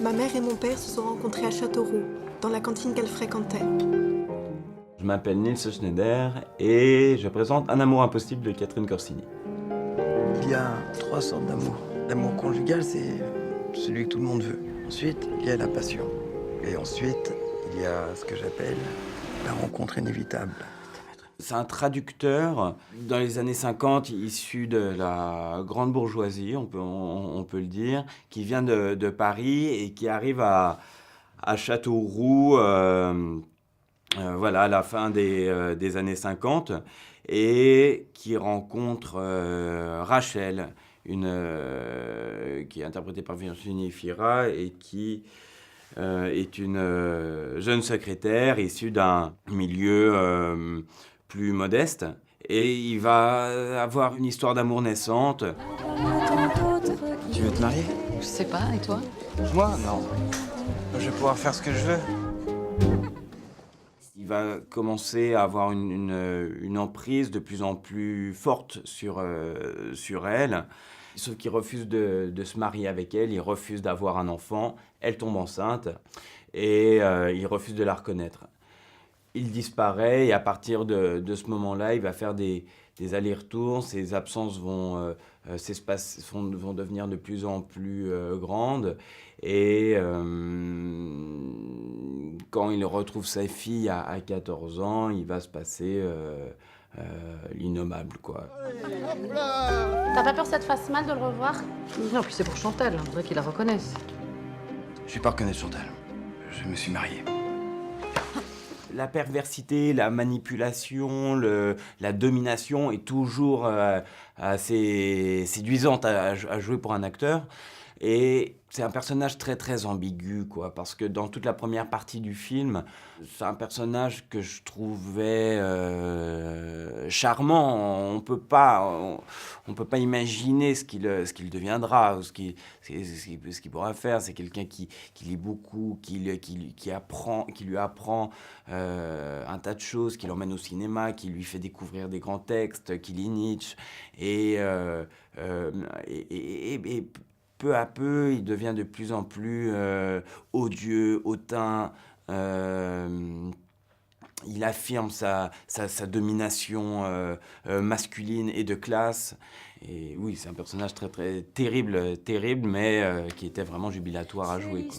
Ma mère et mon père se sont rencontrés à Châteauroux, dans la cantine qu'elle fréquentait. Je m'appelle Nils Schneider et je présente Un amour impossible de Catherine Corsini. Il y a 3 sortes d'amour. L'amour conjugal, c'est celui que tout le monde veut. Ensuite, il y a la passion. Et ensuite, il y a ce que j'appelle la rencontre inévitable. C'est un traducteur dans les années 50, issu de la grande bourgeoisie, on peut le dire, qui vient de Paris et qui arrive à Châteauroux voilà, à la fin des années 50 et qui rencontre Rachel, qui est interprétée par Virginie Fira et qui est une jeune secrétaire issue d'un milieu plus modeste. Et il va avoir une histoire d'amour naissante. Tu veux te marier? Je sais pas, et toi? Moi, non. Je vais pouvoir faire ce que je veux. Il va commencer à avoir une emprise de plus en plus forte sur elle. Sauf qu'il refuse de se marier avec elle, il refuse d'avoir un enfant, elle tombe enceinte et il refuse de la reconnaître. Il disparaît et à partir de ce moment-là, il va faire des allers-retours, ses absences vont devenir de plus en plus grandes et quand il retrouve sa fille à 14 ans, il va se passer l'innommable, quoi. T'as pas peur que ça te fasse mal de le revoir? Non, puis c'est pour Chantal, on voudrait qu'il la reconnaisse. Je vais pas reconnaître Chantal. Je me suis marié. La perversité, la manipulation, la domination est toujours assez séduisante à jouer pour un acteur. Et c'est un personnage très très ambigu, quoi, parce que dans toute la première partie du film, c'est un personnage que je trouvais charmant. On peut pas imaginer ce qu'il deviendra, ou ce qu'il pourra faire. C'est quelqu'un qui lit beaucoup, qui lui apprend un tas de choses, qui l'emmène au cinéma, qui lui fait découvrir des grands textes, qui lit Nietzsche, et peu à peu, il devient de plus en plus odieux, hautain. Il affirme sa domination masculine et de classe. Et oui, c'est un personnage très, très terrible, mais qui était vraiment jubilatoire à jouer, quoi.